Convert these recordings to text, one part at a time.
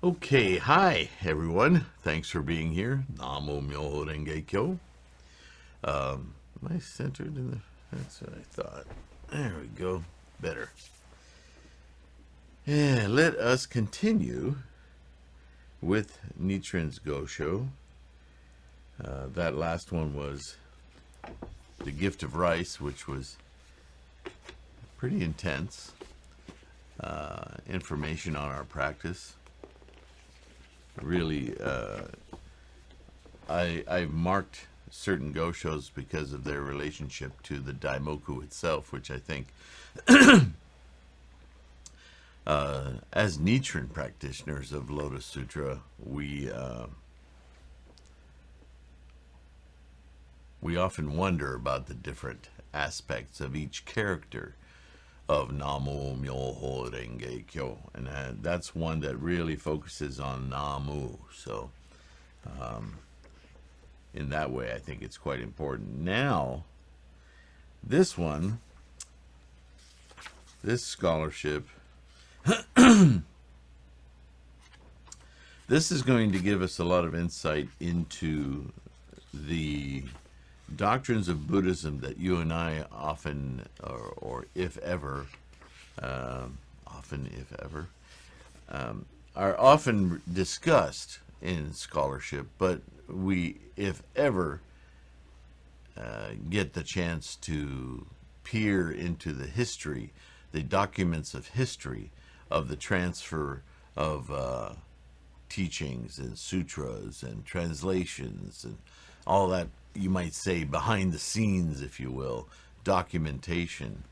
Okay, hi everyone. Thanks for being here. Namo Myoho Renge Kyo. Am I centered in the? That's what I thought. There we go. Better. Yeah, let us continue with Nichiren's Gosho. That last one was the gift of rice, which was pretty intense information on our practice. Really, I've marked certain goshos because of their relationship to the daimoku itself, which I think, as Nichiren practitioners of Lotus Sutra, we often wonder about the different aspects of each character of Namu Myoho Renge Kyo, and that's one that really focuses on Namu. So, in that way, I think it's quite important. Now, this one, this scholarship, this is going to give us a lot of insight into the doctrines of Buddhism that you and I often, or if ever, often if ever, are often discussed in scholarship, but we, if ever, get the chance to peer into the history, the documents of history of the transfer of teachings and sutras and translations and all that, you might say, behind the scenes, if you will, documentation.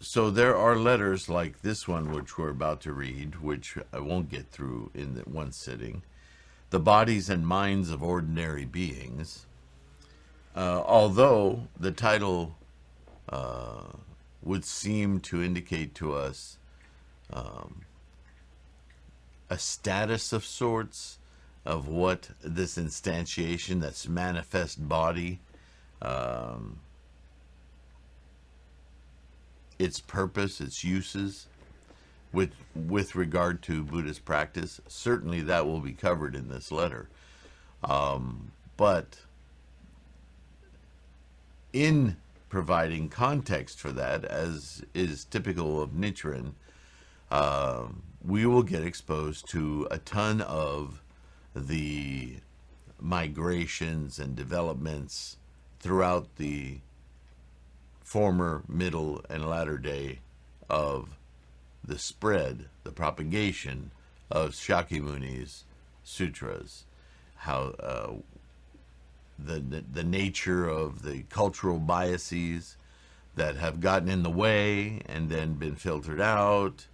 So there are letters like this one, which we're about to read, which I won't get through in one sitting. The bodies and minds of ordinary beings. Although the title would seem to indicate to us a status of sorts of what this instantiation, that's manifest body, its purpose, its uses, with regard to Buddhist practice. Certainly that will be covered in this letter. But in providing context for that, as is typical of Nichiren, we will get exposed to a ton of the migrations and developments throughout the former, middle, and latter day of the spread, the propagation of Shakyamuni's sutras, how the nature of the cultural biases that have gotten in the way and then been filtered out,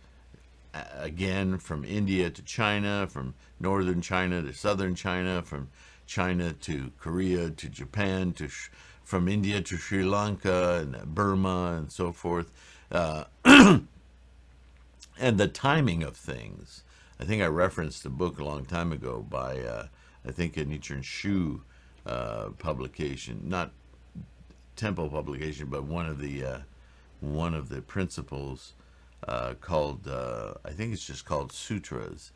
again, from India to China, from northern China to southern China, from China to Korea to Japan, from India to Sri Lanka and Burma and so forth, and the timing of things. I think I referenced a book a long time ago by, I think, a Nichiren Shu publication, not Temple publication, but one of the principles, called, I think it's just called Sutras,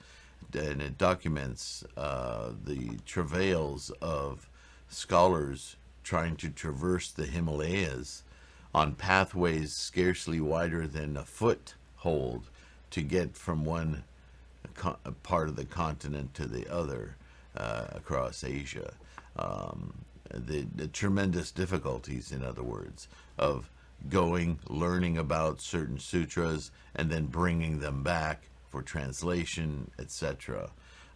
and it documents the travails of scholars trying to traverse the Himalayas on pathways scarcely wider than a foothold to get from one part of the continent to the other, across Asia. The tremendous difficulties, in other words, of going, learning about certain sutras, and then bringing them back for translation, etc.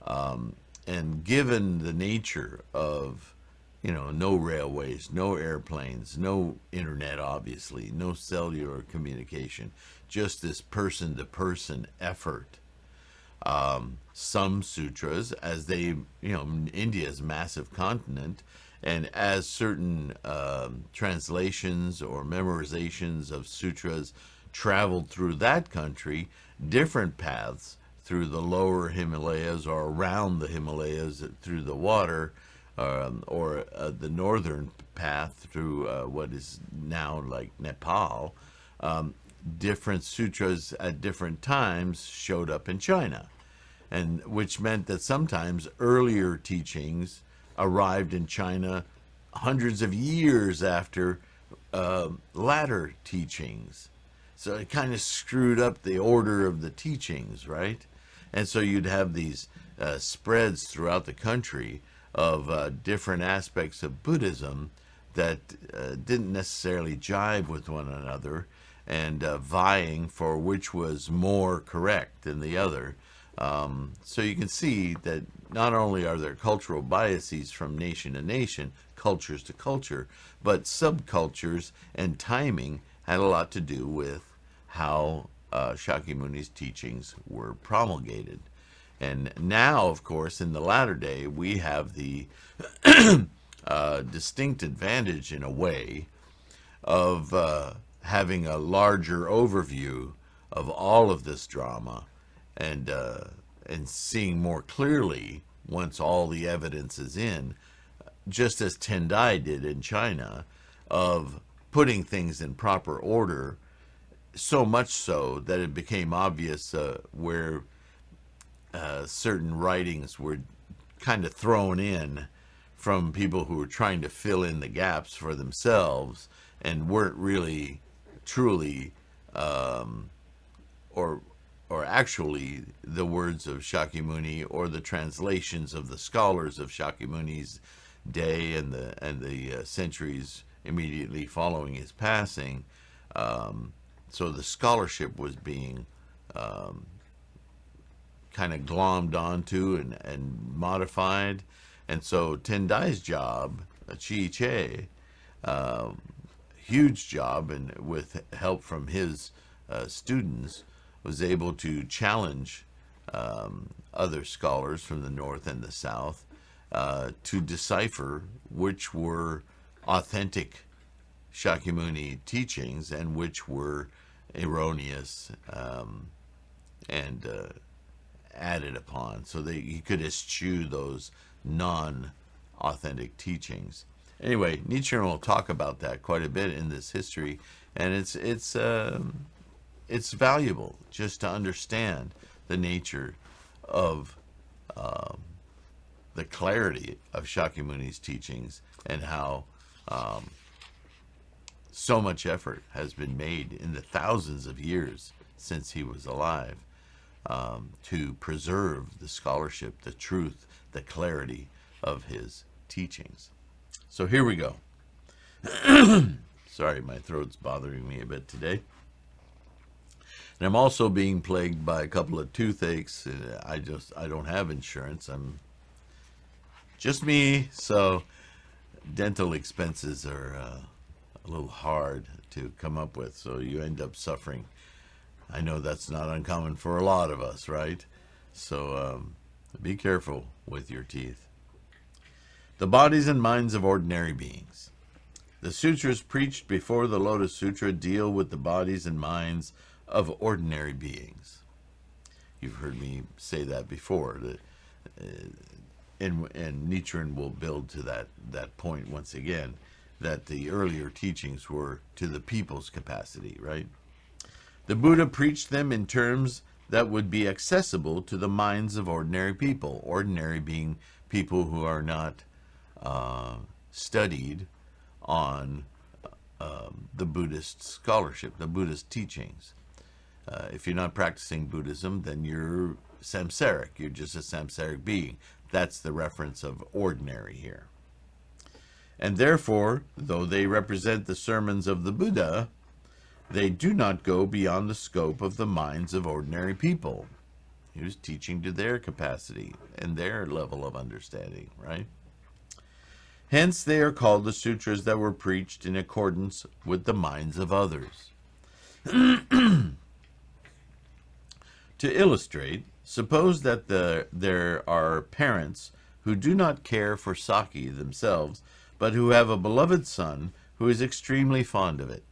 And given the nature of, no railways, no airplanes, no internet, obviously, no cellular communication, just this person-to-person effort. Some sutras, as they, India's massive continent, and as certain translations or memorizations of sutras traveled through that country, different paths through the lower Himalayas or around the Himalayas through the water, or the northern path through what is now like Nepal, different sutras at different times showed up in China, and which meant that sometimes earlier teachings arrived in China hundreds of years after latter teachings. So it kind of screwed up the order of the teachings, right? And so you'd have these spreads throughout the country of different aspects of Buddhism that didn't necessarily jive with one another, and vying for which was more correct than the other. So you can see that not only are there cultural biases from nation to nation, cultures to culture, but subcultures and timing had a lot to do with how Shakyamuni's teachings were promulgated. And now, of course, in the latter day, we have the distinct advantage, in a way, of having a larger overview of all of this drama, and seeing more clearly once all the evidence is in, just as Tendai did in China, of putting things in proper order, so much so that it became obvious where certain writings were kind of thrown in from people who were trying to fill in the gaps for themselves and weren't really truly or actually the words of Shakyamuni, or the translations of the scholars of Shakyamuni's day and the centuries immediately following his passing. So the scholarship was being kind of glommed onto and modified. And so Tendai's job, Chi Che, huge job, and with help from his students, was able to challenge other scholars from the north and the south to decipher which were authentic Shakyamuni teachings and which were erroneous and added upon, so that he could eschew those non-authentic teachings. Anyway, Nichiren will talk about that quite a bit in this history, and it's valuable just to understand the nature of the clarity of Shakyamuni's teachings, and how so much effort has been made in the thousands of years since he was alive to preserve the scholarship, the truth, the clarity of his teachings. So here we go. Sorry, my throat's bothering me a bit today. And I'm also being plagued by a couple of toothaches. I don't have insurance. I'm just me, so dental expenses are a little hard to come up with, so you end up suffering. I know that's not uncommon for a lot of us, right? So be careful with your teeth. The bodies and minds of ordinary beings. The sutras preached before the Lotus Sutra deal with the bodies and minds of ordinary beings. You've heard me say that before, that, and Nichiren will build to that point once again, that the earlier teachings were to the people's capacity, right? The Buddha preached them in terms that would be accessible to the minds of ordinary people, ordinary being people who are not studied on the Buddhist scholarship, the Buddhist teachings. If you're not practicing Buddhism, then you're samsaric. You're just a samsaric being. That's the reference of ordinary here. And therefore, though they represent the sermons of the Buddha, they do not go beyond the scope of the minds of ordinary people. He was teaching to their capacity and their level of understanding, right? Hence, they are called the sutras that were preached in accordance with the minds of others. To illustrate, suppose that there are parents who do not care for sake themselves, but who have a beloved son who is extremely fond of it.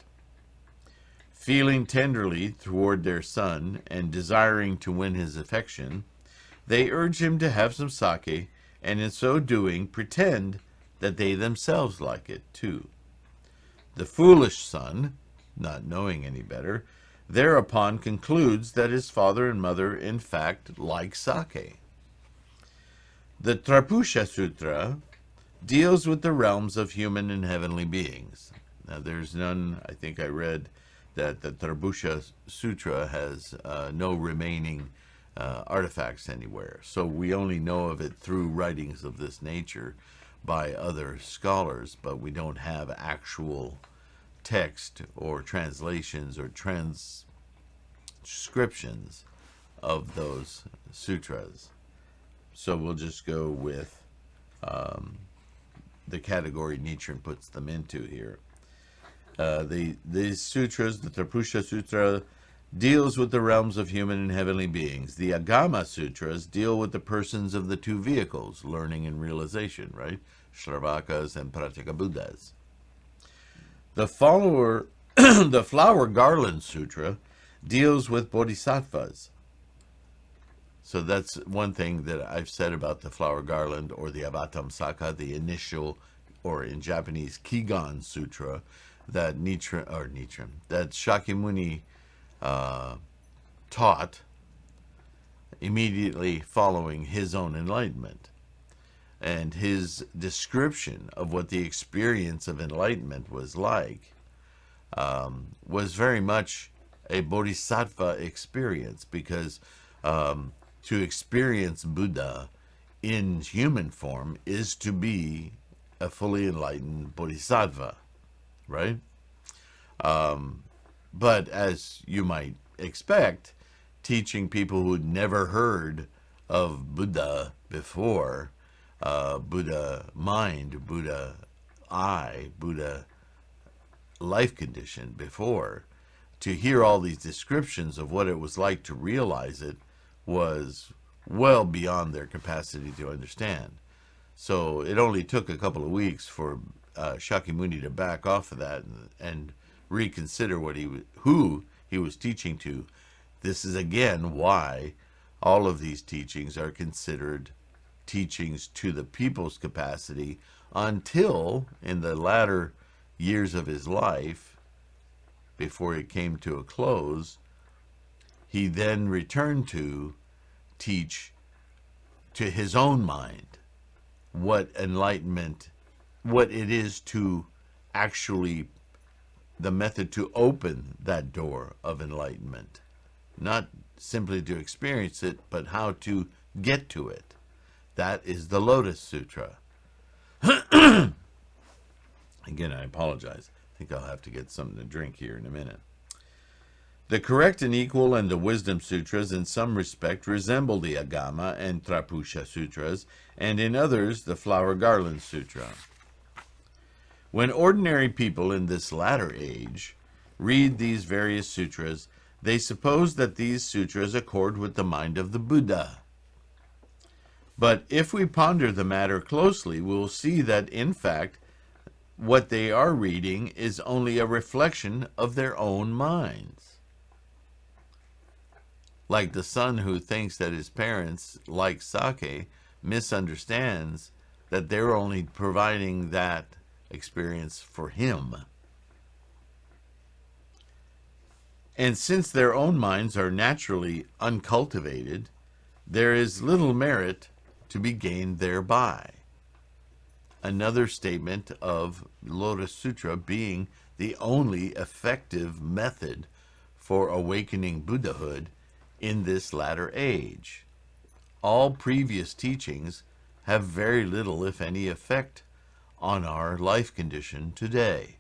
Feeling tenderly toward their son and desiring to win his affection, they urge him to have some sake, and in so doing pretend that they themselves like it too. The foolish son, not knowing any better, thereupon concludes that his father and mother, in fact, like sake. The Trapusha Sutra deals with the realms of human and heavenly beings. Now, there's none, I think I read that the Trapusha Sutra has no remaining artifacts anywhere. So we only know of it through writings of this nature by other scholars, but we don't have actual text or translations or transcriptions of those sutras. So we'll just go with the category Nichiren puts them into here. These sutras, the Trapusha Sutra, deals with the realms of human and heavenly beings. The Agama Sutras deal with the persons of the two vehicles, learning and realization, right? Shravakas and Pratyeka Buddhas. The Flower Garland Sutra deals with bodhisattvas. So that's one thing that I've said about the Flower Garland, or the Avatamsaka, the initial, or in Japanese, Kigan Sutra, that that Shakyamuni taught immediately following his own enlightenment. And his description of what the experience of enlightenment was like was very much a bodhisattva experience, because to experience Buddha in human form is to be a fully enlightened bodhisattva, right? But as you might expect, teaching people who'd never heard of Buddha before, Buddha mind, Buddha I, Buddha life condition before, to hear all these descriptions of what it was like to realize it was well beyond their capacity to understand. So it only took a couple of weeks for Shakyamuni to back off of that and reconsider who he was teaching to. This is again why all of these teachings are considered teachings to the people's capacity, until in the latter years of his life, before it came to a close, he then returned to teach to his own mind what enlightenment, what it is to actually, the method to open that door of enlightenment. Not simply to experience it, but how to get to it. That is the Lotus Sutra. Again, I apologize. I think I'll have to get something to drink here in a minute. The Correct and Equal and the Wisdom Sutras in some respect resemble the Agama and Trapusha Sutras, and in others the Flower Garland Sutra. When ordinary people in this latter age read these various sutras, they suppose that these sutras accord with the mind of the Buddha. But if we ponder the matter closely, we'll see that, in fact, what they are reading is only a reflection of their own minds. Like the son who thinks that his parents like sake misunderstands that they're only providing that experience for him. And since their own minds are naturally uncultivated, there is little merit to be gained thereby. Another statement of Lotus Sutra being the only effective method for awakening Buddhahood in this latter age. All previous teachings have very little, if any, effect on our life condition today.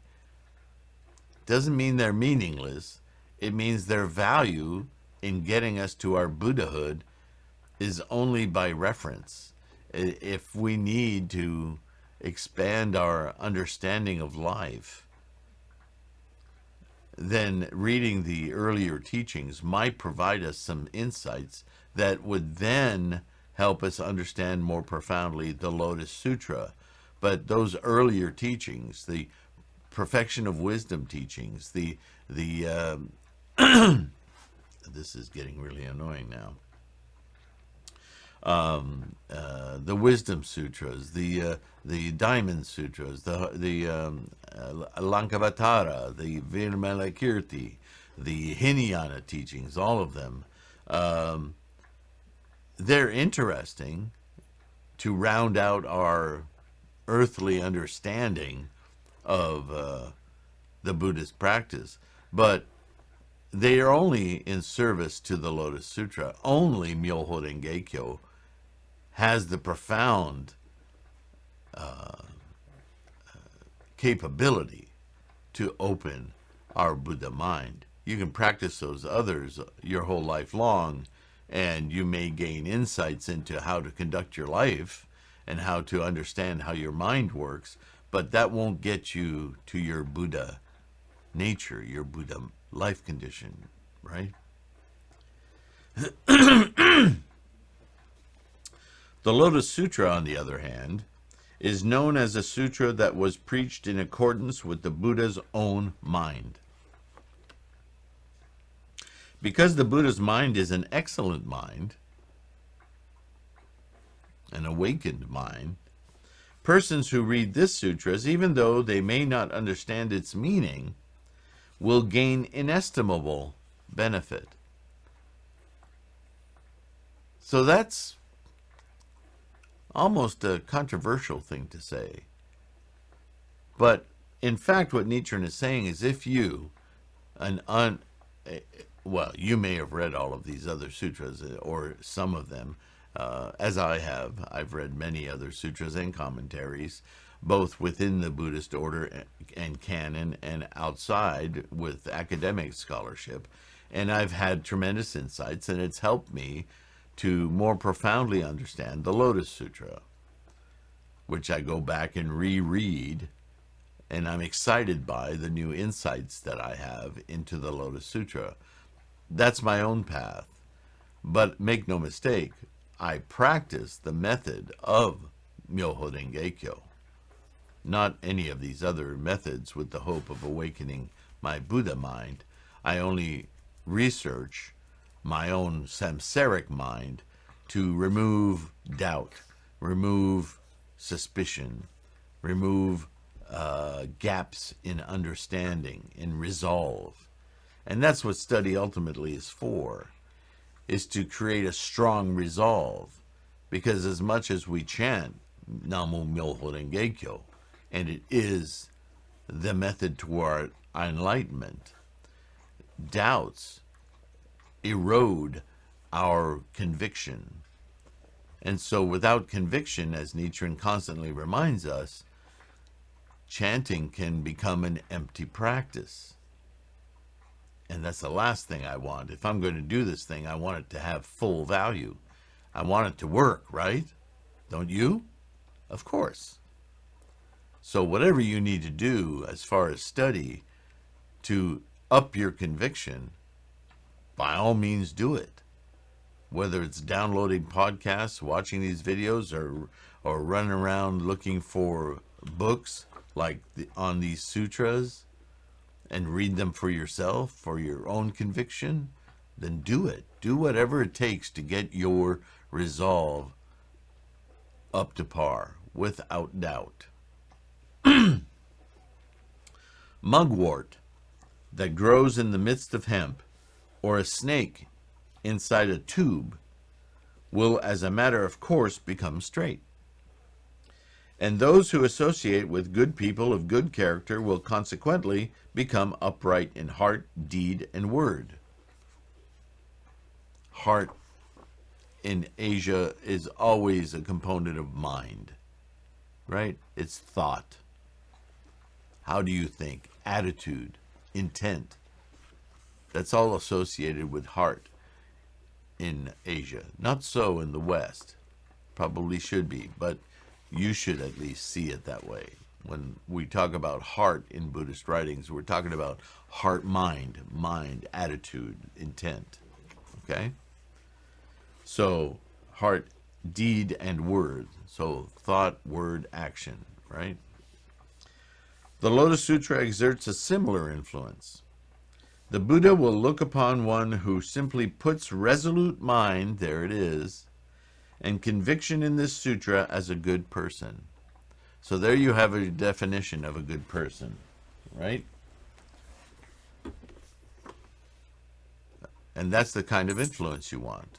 Doesn't mean they're meaningless. It means their value in getting us to our Buddhahood is only by reference. If we need to expand our understanding of life, then reading the earlier teachings might provide us some insights that would then help us understand more profoundly the Lotus Sutra. But those earlier teachings, the perfection of wisdom teachings, the this is getting really annoying now. The Wisdom Sutras, the Diamond Sutras, the Lankavatara, the Virmalakirti, the Hinayana teachings, all of them, they're interesting to round out our earthly understanding of the Buddhist practice. But they are only in service to the Lotus Sutra. Only Myoho Renge Kyo has the profound capability to open our Buddha mind. You can practice those others your whole life long, and you may gain insights into how to conduct your life and how to understand how your mind works, but that won't get you to your Buddha nature, your Buddha life condition, right? The Lotus Sutra, on the other hand, is known as a sutra that was preached in accordance with the Buddha's own mind. Because the Buddha's mind is an excellent mind, an awakened mind, persons who read this sutra, even though they may not understand its meaning, will gain inestimable benefit. So that's almost a controversial thing to say. But in fact, what Nichiren is saying is, if you, well, you may have read all of these other sutras, or some of them, as I have. I've read many other sutras and commentaries, both within the Buddhist order and canon and outside with academic scholarship. And I've had tremendous insights, and it's helped me to more profoundly understand the Lotus Sutra, which I go back and reread, and I'm excited by the new insights that I have into the Lotus Sutra. That's my own path. But make no mistake, I practice the method of Myoho Renge Kyo, not any of these other methods with the hope of awakening my Buddha mind. I only research my own samsaric mind to remove doubt, remove suspicion, remove gaps in understanding, in resolve. And that's what study ultimately is for, is to create a strong resolve. Because as much as we chant Namo Myoho Renge Kyo, and it is the method toward enlightenment, doubts erode our conviction. And so without conviction, as Nichiren constantly reminds us, chanting can become an empty practice. And that's the last thing I want. If I'm going to do this thing, I want it to have full value. I want it to work, right? Don't you? Of course. So whatever you need to do as far as study to up your conviction, by all means do it. Whether it's downloading podcasts, watching these videos, or running around looking for books like on these sutras and read them for yourself, for your own conviction, then do it. Do whatever it takes to get your resolve up to par, without doubt. Mugwort that grows in the midst of hemp, or a snake inside a tube, will, as a matter of course, become straight. And those who associate with good people of good character will consequently become upright in heart, deed, and word. Heart in Asia is always a component of mind, right? It's thought. How do you think? Attitude, intent. That's all associated with heart in Asia. Not so in the West. Probably should be, but you should at least see it that way. When we talk about heart in Buddhist writings, we're talking about heart, mind, attitude, intent. Okay? So, heart, deed, and word. So, thought, word, action, right? The Lotus Sutra exerts a similar influence. The Buddha will look upon one who simply puts resolute mind, there it is, and conviction in this sutra as a good person. So there you have a definition of a good person, right? And that's the kind of influence you want.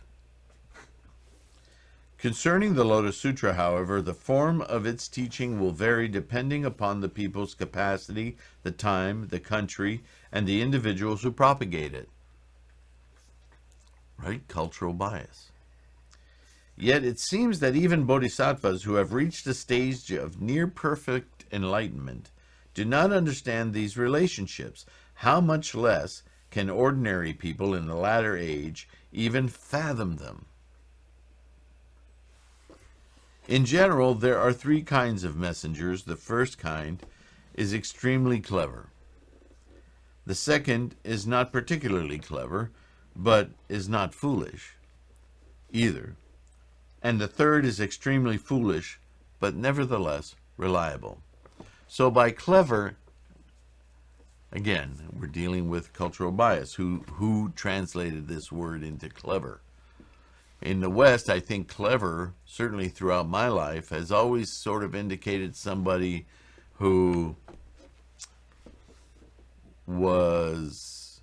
Concerning the Lotus Sutra, however, the form of its teaching will vary depending upon the people's capacity, the time, the country, and the individuals who propagate it. Right? Cultural bias. Yet it seems that even bodhisattvas who have reached a stage of near perfect enlightenment do not understand these relationships. How much less can ordinary people in the latter age even fathom them? In general, there are three kinds of messengers. The first kind is extremely clever. The second is not particularly clever, but is not foolish either. And the third is extremely foolish, but nevertheless reliable. So by clever, again, we're dealing with cultural bias. Who translated this word into clever? In the West, I think clever, certainly throughout my life, has always sort of indicated somebody who was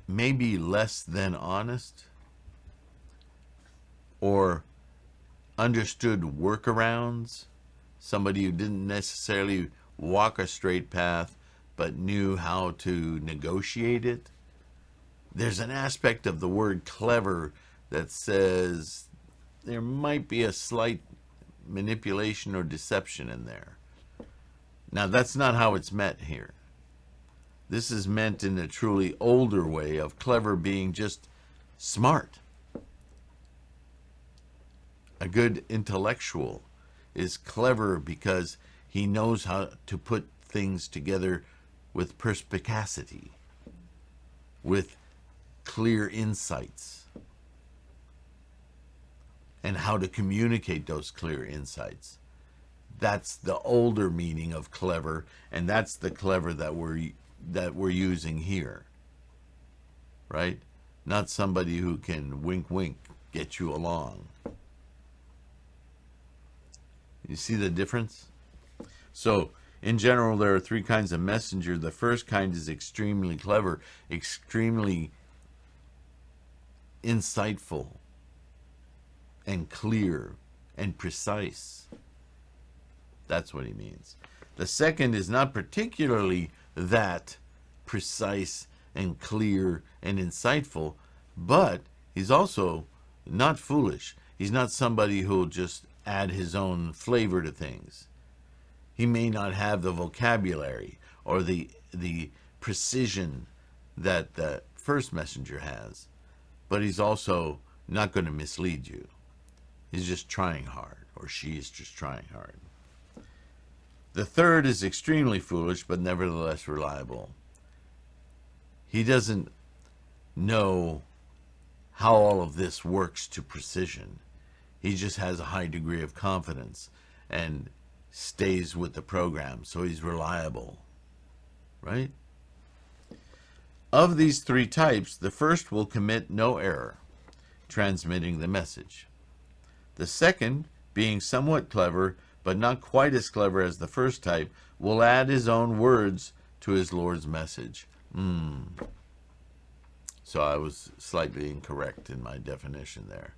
maybe less than honest or understood workarounds, somebody who didn't necessarily walk a straight path but knew how to negotiate it. There's an aspect of the word clever that says there might be a slight manipulation or deception in there. Now, that's not how it's meant here. This is meant in a truly older way of clever being just smart. A good intellectual is clever because he knows how to put things together with perspicacity, with clear insights, and how to communicate those clear insights. That's the older meaning of clever, and that's the clever that we're using here, right? Not somebody who can wink wink get you along. You see the difference? So in general, there are three kinds of messenger. The first kind is extremely clever, extremely insightful and clear and precise. That's what he means. The second is not particularly that precise and clear and insightful, but he's also not foolish. He's not somebody who'll just add his own flavor to things. He may not have the vocabulary or the precision that the first messenger has, but he's also not going to mislead you. He's just trying hard, or she's just trying hard. The third is extremely foolish, but nevertheless reliable. He doesn't know how all of this works to precision. He just has a high degree of confidence and stays with the program, so he's reliable, right? Of these three types, the first will commit no error, transmitting the message. The second, being somewhat clever, but not quite as clever as the first type, will add his own words to his Lord's message. So I was slightly incorrect in my definition there.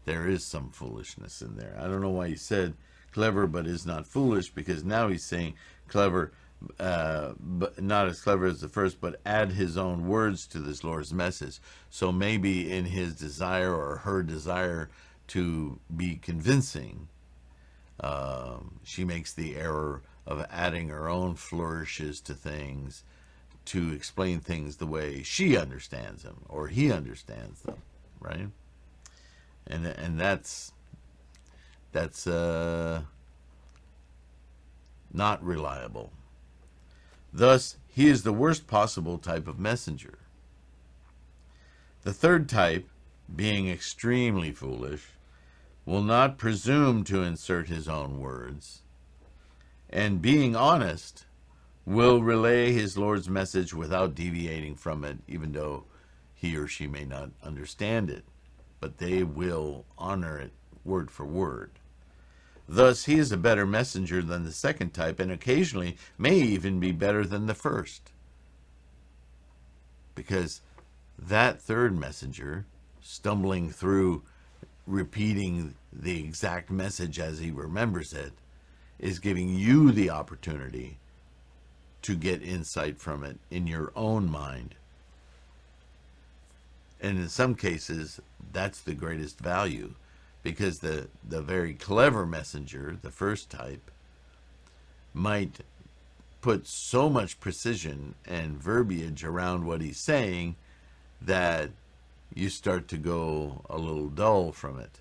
There is some foolishness in there. I don't know why he said clever but is not foolish, because now he's saying clever, but not as clever as the first, but add his own words to this Lord's message. So maybe in his desire or her desire to be convincing, she makes the error of adding her own flourishes to things to explain things the way she understands them or he understands them, right? And that's not reliable. Thus, he is the worst possible type of messenger. The third type, being extremely foolish, will not presume to insert his own words, and being honest, will relay his Lord's message without deviating from it, even though he or she may not understand it, but they will honor it word for word. Thus, he is a better messenger than the second type, and occasionally may even be better than the first, because that third messenger, stumbling through, repeating the exact message as he remembers it, is giving you the opportunity to get insight from it in your own mind. And in some cases, that's the greatest value, because the very clever messenger, the first type, might put so much precision and verbiage around what he's saying that you start to go a little dull from it.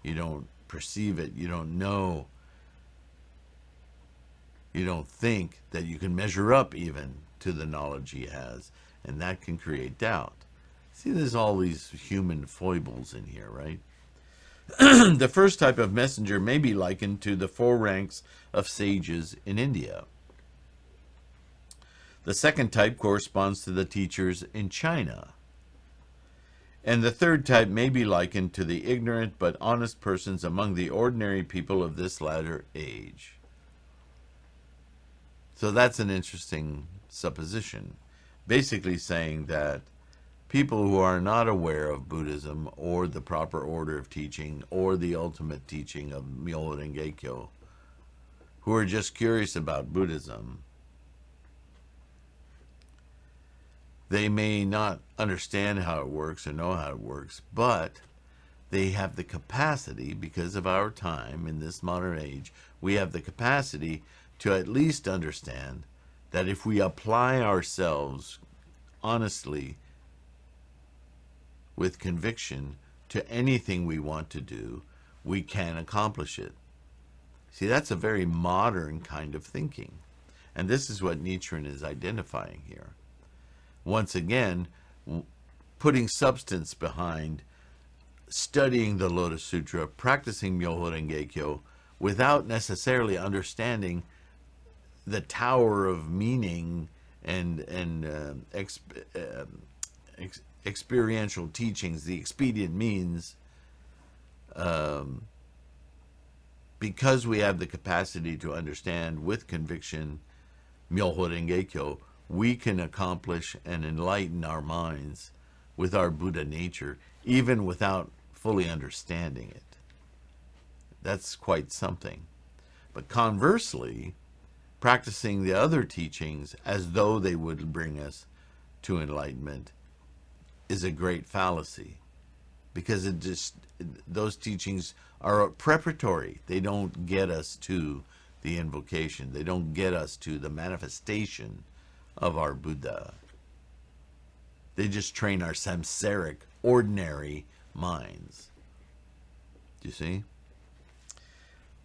You don't perceive it. You don't know. You don't think that you can measure up even to the knowledge he has. And that can create doubt. See, there's all these human foibles in here, right? The first type of messenger may be likened to the 4 ranks of sages in India. The second type corresponds to the teachers in China. And the third type may be likened to the ignorant but honest persons among the ordinary people of this latter age. So that's an interesting supposition, basically saying that people who are not aware of Buddhism or the proper order of teaching or the ultimate teaching of Myoho Renge Kyo, who are just curious about Buddhism, they may not understand how it works or know how it works, but they have the capacity, because of our time in this modern age, we have the capacity to at least understand that if we apply ourselves honestly, with conviction, to anything we want to do, we can accomplish it. See, that's a very modern kind of thinking. And this is what Nichiren is identifying here. Once again, putting substance behind studying the Lotus Sutra, practicing Myoho Renge Kyo, without necessarily understanding the tower of meaning and experiential teachings, the expedient means, because we have the capacity to understand with conviction Myoho Renge Kyo, we can accomplish and enlighten our minds with our Buddha nature, even without fully understanding it. That's quite something. But conversely, practicing the other teachings as though they would bring us to enlightenment is a great fallacy, because those teachings are preparatory. They don't get us to the invocation. They don't get us to the manifestation of our Buddha. They just train our samsaric, ordinary minds. Do you see?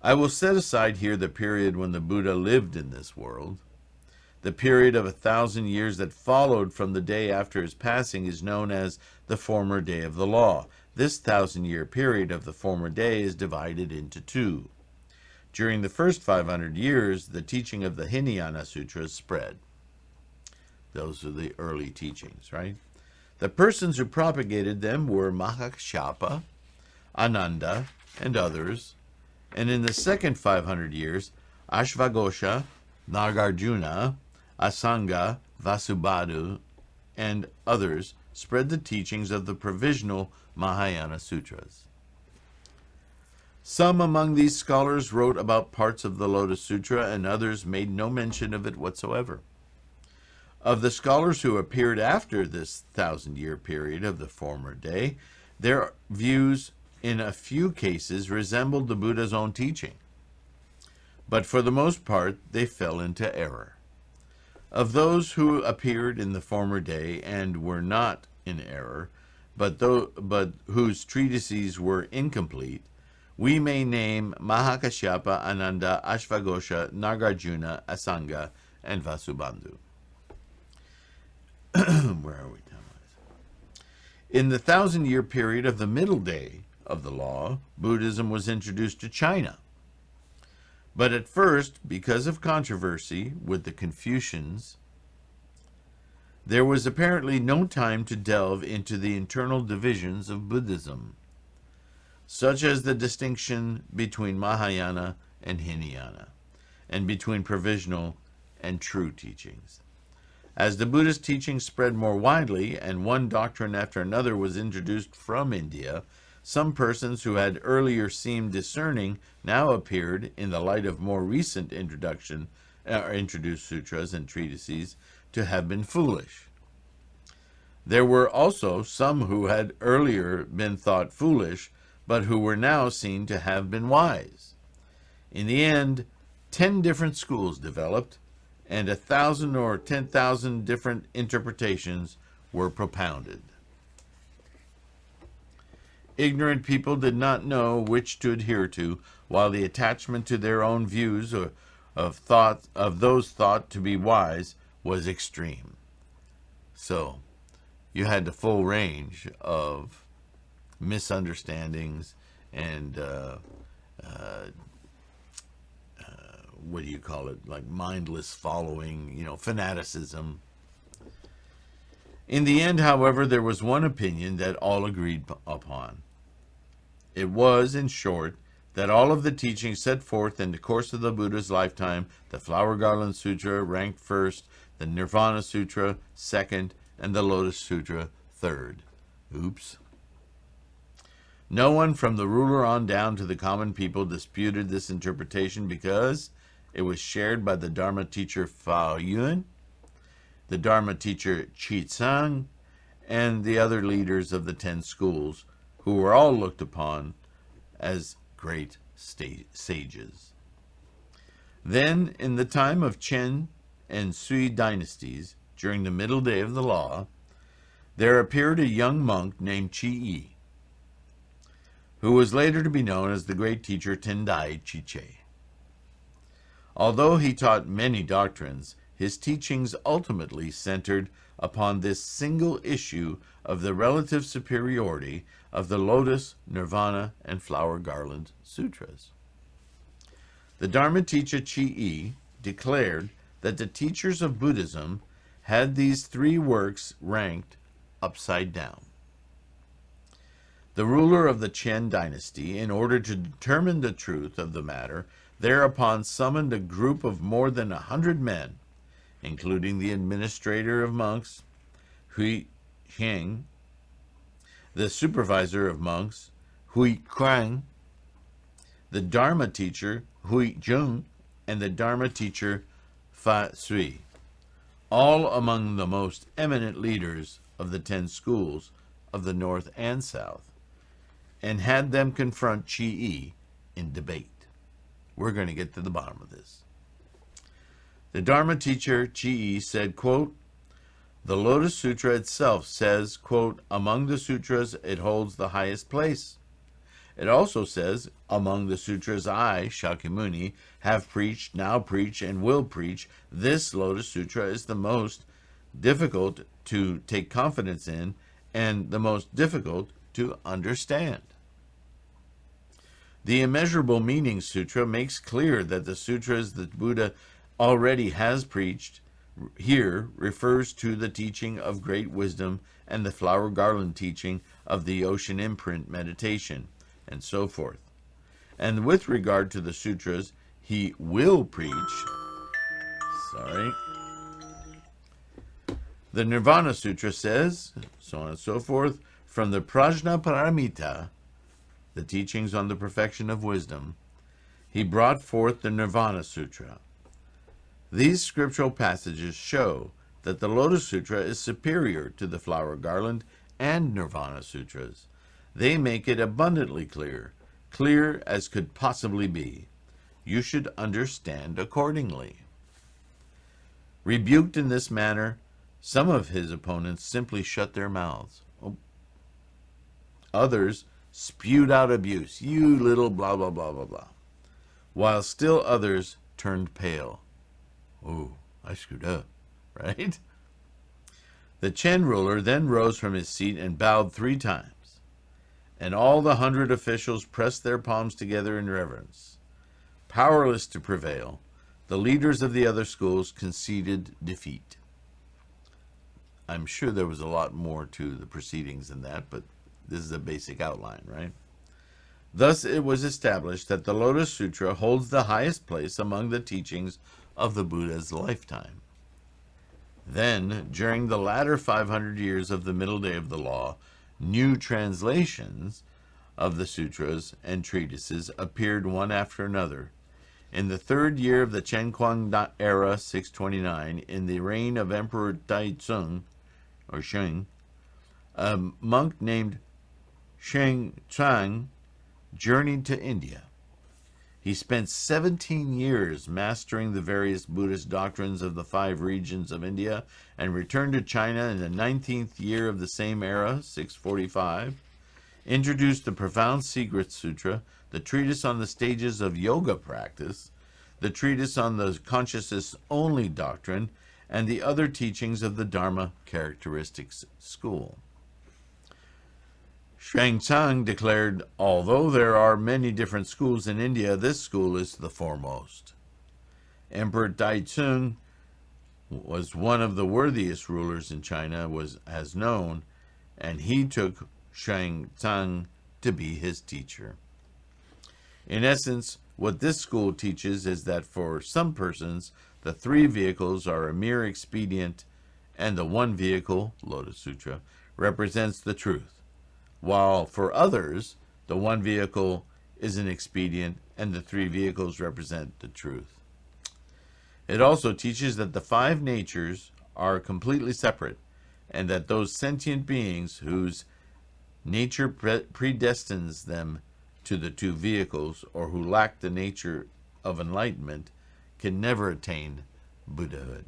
I will set aside here the period when the Buddha lived in this world. The period of 1,000 years that followed from the day after his passing is known as the former day of the law. This 1,000-year period of the former day is divided into 2. During the first 500 years, the teaching of the Hinayana Sutras spread. Those are the early teachings, right? The persons who propagated them were Mahakashapa, Ananda, and others. And in the second 500 years, Ashvaghosha, Nagarjuna, Asanga, Vasubandhu, and others spread the teachings of the provisional Mahayana Sutras. Some among these scholars wrote about parts of the Lotus Sutra, and others made no mention of it whatsoever. Of the scholars who appeared after this 1,000-year period of the former day, their views in a few cases resembled the Buddha's own teaching, but for the most part they fell into error. Of those who appeared in the former day and were not in error, but whose treatises were incomplete, we may name Mahakashapa, Ananda, Ashvaghosha, Nagarjuna, Asanga, and Vasubandhu. Where are we now? In the 1,000-year period of the middle day of the law, Buddhism was introduced to China. But at first, because of controversy with the Confucians, there was apparently no time to delve into the internal divisions of Buddhism, such as the distinction between Mahayana and Hinayana, and between provisional and true teachings. As the Buddhist teaching spread more widely and one doctrine after another was introduced from India, some persons who had earlier seemed discerning now appeared, in the light of more recent introduced sutras and treatises, to have been foolish. There were also some who had earlier been thought foolish, but who were now seen to have been wise. In the end, 10 different schools developed, and 1,000 or 10,000 different interpretations were propounded. Ignorant people did not know which to adhere to, while the attachment to their own views of those thought to be wise was extreme. So, you had the full range of misunderstandings and what do you call it, like mindless following, fanaticism. In the end, however, there was one opinion that all agreed upon. It was, in short, that all of the teachings set forth in the course of the Buddha's lifetime, the Flower Garland Sutra ranked first, the Nirvana Sutra second, and the Lotus Sutra third. Oops. No one from the ruler on down to the common people disputed this interpretation because it was shared by the Dharma teacher Fa Yun, the Dharma teacher Chi Tsang, and the other leaders of the 10 schools, who were all looked upon as great sages. Then, in the time of Chen and Sui dynasties, during the middle day of the law, there appeared a young monk named Chi-I, who was later to be known as the great teacher Tendai Chiche. Although he taught many doctrines, his teachings ultimately centered upon this single issue of the relative superiority of the Lotus, Nirvana, and Flower Garland Sutras. The Dharma teacher Chi-I declared that the teachers of Buddhism had these 3 works ranked upside down. The ruler of the Chen dynasty, in order to determine the truth of the matter, thereupon summoned a group of more than 100 men, including the administrator of monks, Hui Heng, the supervisor of monks, Hui Krang, the Dharma teacher, Hui Jung, and the Dharma teacher, Fa Sui, all among the most eminent leaders of the 10 schools of the North and South, and had them confront Chi-I in debate. We're going to get to the bottom of this. The Dharma teacher Chi-I said, quote, "The Lotus Sutra itself says, quote, among the sutras it holds the highest place. It also says, among the sutras I, Shakyamuni, have preached, now preach, and will preach, this Lotus Sutra is the most difficult to take confidence in and the most difficult to understand. The Immeasurable Meaning Sutra makes clear that the sutras that Buddha already has preached here refers to the teaching of great wisdom and the flower garland teaching of the ocean imprint meditation, and so forth. And with regard to the sutras he will preach, the Nirvana Sutra says, so on and so forth, from the Prajna Paramita, the teachings on the perfection of wisdom, he brought forth the Nirvana Sutra. These scriptural passages show that the Lotus Sutra is superior to the Flower Garland and Nirvana Sutras. They make it abundantly clear, clear as could possibly be. You should understand accordingly." Rebuked in this manner, some of his opponents simply shut their mouths. Others spewed out abuse, "You little blah, blah, blah, blah, blah," while still others turned pale. Oh, I screwed up, right? The Chen ruler then rose from his seat and bowed 3 times, and all the 100 officials pressed their palms together in reverence. Powerless to prevail, the leaders of the other schools conceded defeat. I'm sure there was a lot more to the proceedings than that, but this is a basic outline, right? Thus it was established that the Lotus Sutra holds the highest place among the teachings of the Buddha's lifetime. Then, during the latter 500 years of the middle day of the law, new translations of the sutras and treatises appeared one after another. In the third year of the Chen-Kuang era, 629, in the reign of Emperor Tai-Tsung, or Sheng, a monk named Sheng Tsang journeyed to India. He spent 17 years mastering the various Buddhist doctrines of the 5 regions of India and returned to China in the 19th year of the same era, 645, introduced the Profound Secret Sutra, the treatise on the stages of yoga practice, the treatise on the consciousness-only doctrine, and the other teachings of the Dharma characteristics school. Xuanzang declared, although there are many different schools in India, this school is the foremost. Emperor Taizong was one of the worthiest rulers in China, as known, and he took Xuanzang to be his teacher. In essence, what this school teaches is that for some persons, the 3 vehicles are a mere expedient, and the one vehicle, Lotus Sutra, represents the truth, while for others, the one vehicle is an expedient, and the 3 vehicles represent the truth. It also teaches that the 5 natures are completely separate, and that those sentient beings whose nature predestines them to the 2 vehicles, or who lack the nature of enlightenment, can never attain Buddhahood.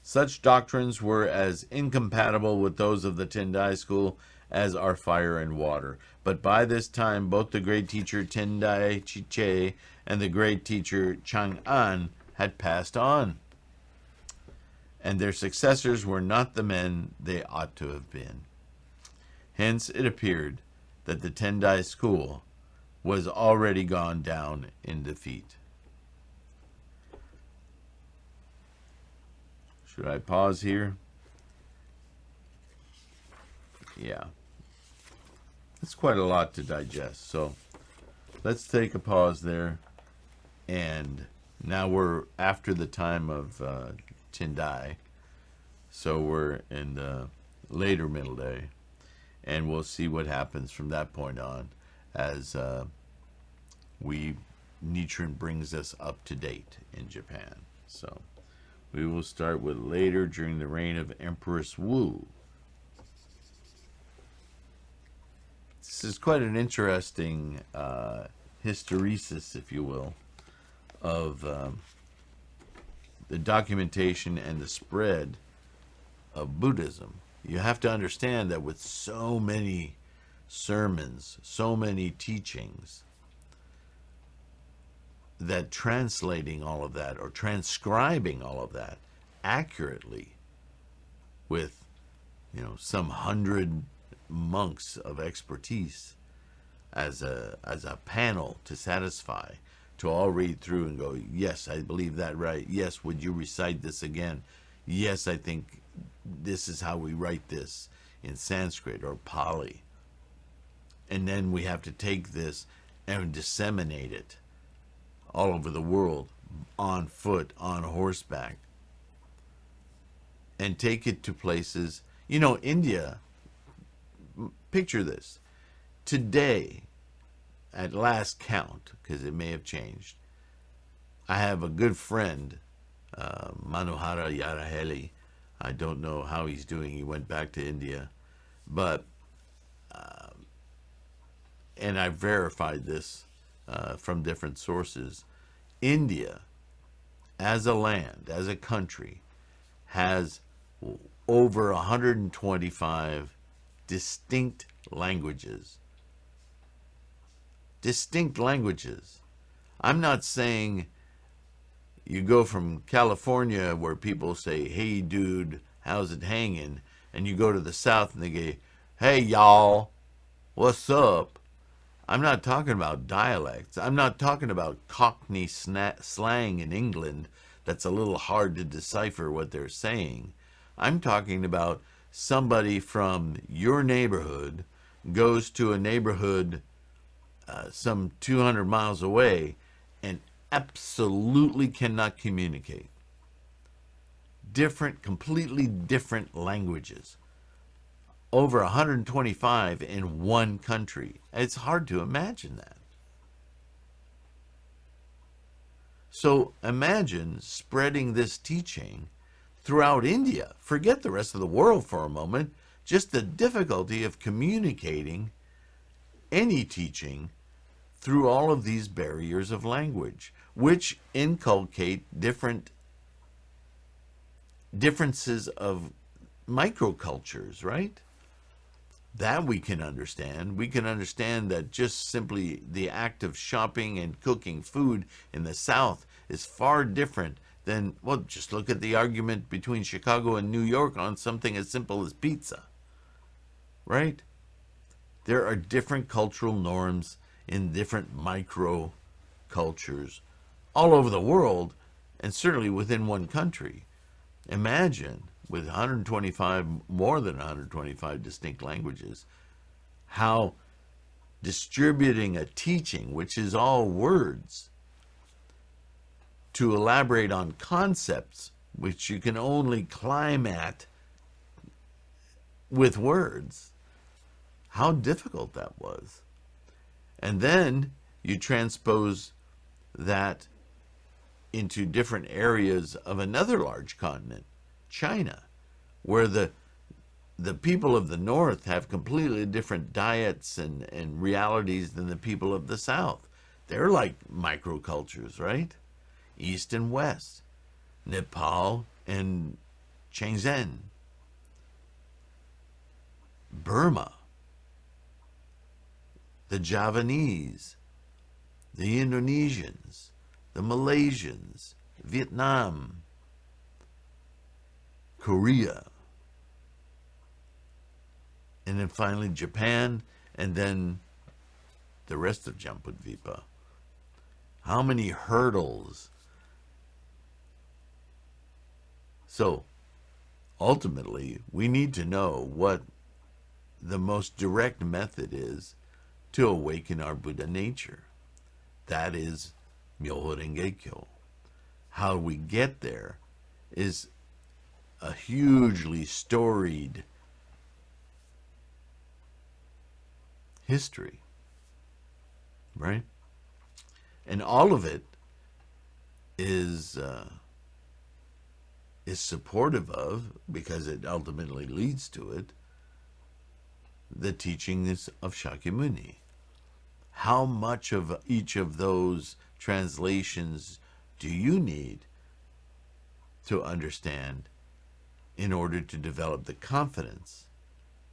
Such doctrines were as incompatible with those of the Tendai school as are fire and water. But by this time, both the great teacher Tendai Chiche and the great teacher Chang'an had passed on, and their successors were not the men they ought to have been. Hence, it appeared that the Tendai school was already gone down in defeat. Should I pause here? Yeah. It's quite a lot to digest, so let's take a pause there. And now we're after the time of Tendai, so we're in the later middle day, and we'll see what happens from that point on as Nichiren brings us up to date in Japan. So we will start with later during the reign of Empress Wu. This is quite an interesting hysteresis, if you will, of the documentation and the spread of Buddhism. You have to understand that with so many sermons, so many teachings, that translating all of that or transcribing all of that accurately with, some 100 monks of expertise as a panel to satisfy, to all read through and go, yes, I believe that right. Yes, would you recite this again? Yes, I think this is how we write this in Sanskrit or Pali. And then we have to take this and disseminate it all over the world, on foot, on horseback, and take it to places. India, picture this. Today, at last count, because it may have changed, I have a good friend, Manohara Yaraheli. I don't know how he's doing. He went back to India. But, and I verified this from different sources. India, as a land, as a country, has over 125 distinct languages. Distinct languages. I'm not saying you go from California where people say, hey dude, how's it hanging? And you go to the South and they go, hey y'all, what's up? I'm not talking about dialects. I'm not talking about Cockney slang in England that's a little hard to decipher what they're saying. I'm talking about somebody from your neighborhood goes to a neighborhood some 200 miles away and absolutely cannot communicate. different, completely different languages. Over 125 in one country. It's hard to imagine that. So imagine spreading this teaching throughout India. Forget the rest of the world for a moment. Just the difficulty of communicating any teaching through all of these barriers of language, which inculcate differences of microcultures, right? That we can understand. We can understand that just simply the act of shopping and cooking food in the South is far different than, well, just look at the argument between Chicago and New York on something as simple as pizza, right? There are different cultural norms in different micro cultures all over the world, and certainly within one country. Imagine, with 125, more than 125 distinct languages, how distributing a teaching, which is all words, to elaborate on concepts which you can only climb at with words, how difficult that was. And then you transpose that into different areas of another large continent, China, where the people of the North have completely different diets and realities than the people of the South. They're like microcultures, right? East and West, Nepal and Shenzhen, Burma, the Javanese, the Indonesians, the Malaysians, Vietnam, Korea, and then finally Japan, and then the rest of Jambudvipa. How many hurdles? So, ultimately, we need to know what the most direct method is to awaken our Buddha nature. That is Myoho Renge Kyo. How we get there is a hugely storied history, right? And all of it is supportive of, because it ultimately leads to it, the teachings of Shakyamuni. How much of each of those translations do you need to understand in order to develop the confidence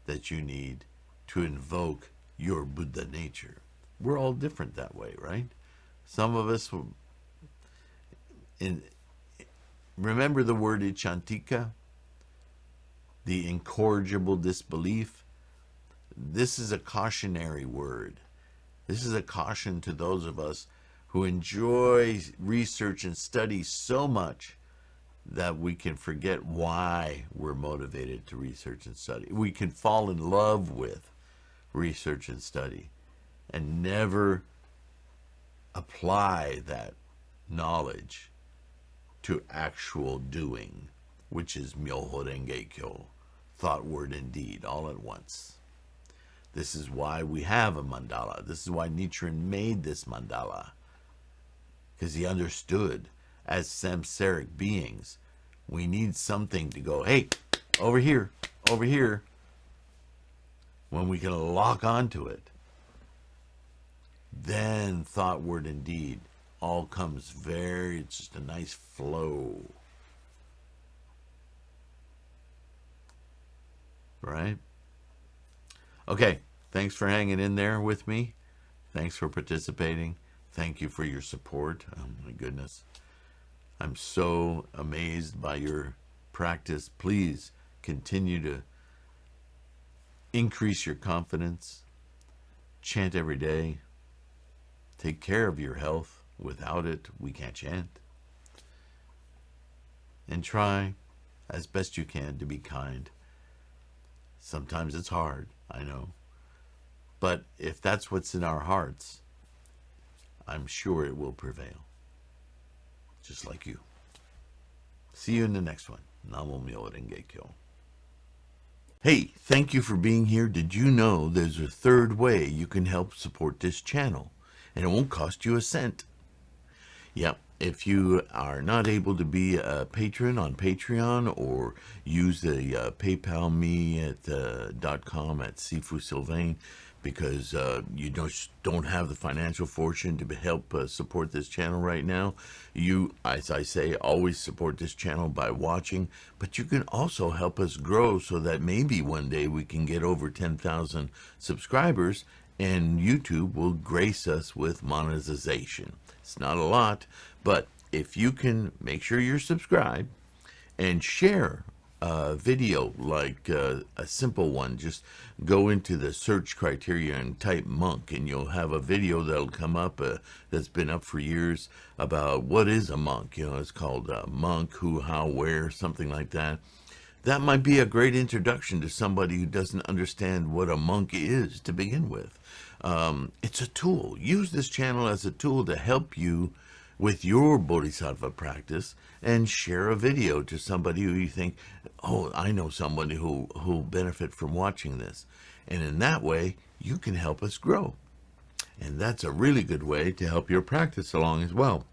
that you need to invoke your Buddha nature? We're all different that way, right? Some of us, remember the word Ichantika, the incorrigible disbelief? This is a cautionary word. This is a caution to those of us who enjoy research and study so much that we can forget why we're motivated to research and study. We can fall in love with research and study and never apply that knowledge to actual doing, which is Myoho Renge Kyo, thought, word, and deed, all at once. This is why we have a mandala. This is why Nichiren made this mandala, because he understood, as samsaric beings, we need something to go, hey, over here, when we can lock onto it. Then thought, word, and deed all comes it's just a nice flow. Right? Okay, thanks for hanging in there with me. Thanks for participating. Thank you for your support. Oh my goodness. I'm so amazed by your practice. Please continue to increase your confidence. Chant every day. Take care of your health. Without it, we can't chant. And try as best you can to be kind. Sometimes it's hard, I know. But if that's what's in our hearts, I'm sure it will prevail. Just like you. See you in the next one. Namo Myo Renge Kyo. Hey, thank you for being here. Did you know there's a third way you can help support this channel, and it won't cost you a cent? Yep. If you are not able to be a patron on Patreon or use the PayPal me at .com at Sifu Sylvain because you don't have the financial fortune to help support this channel right now, you, as I say, always support this channel by watching, but you can also help us grow so that maybe one day we can get over 10,000 subscribers and YouTube will grace us with monetization. It's not a lot, but if you can make sure you're subscribed and share a video like a simple one, just go into the search criteria and type monk and you'll have a video that'll come up that's been up for years about what is a monk. You know, it's called monk, who, how, where, something like that. That might be a great introduction to somebody who doesn't understand what a monk is to begin with. It's a tool. Use this channel as a tool to help you with your bodhisattva practice, and share a video to somebody who you think, oh, I know somebody who'll benefit from watching this. And in that way, you can help us grow. And that's a really good way to help your practice along as well.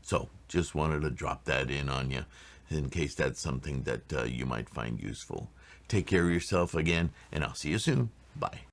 So just wanted to drop that in on you in case that's something that you might find useful. Take care of yourself again, and I'll see you soon. Bye.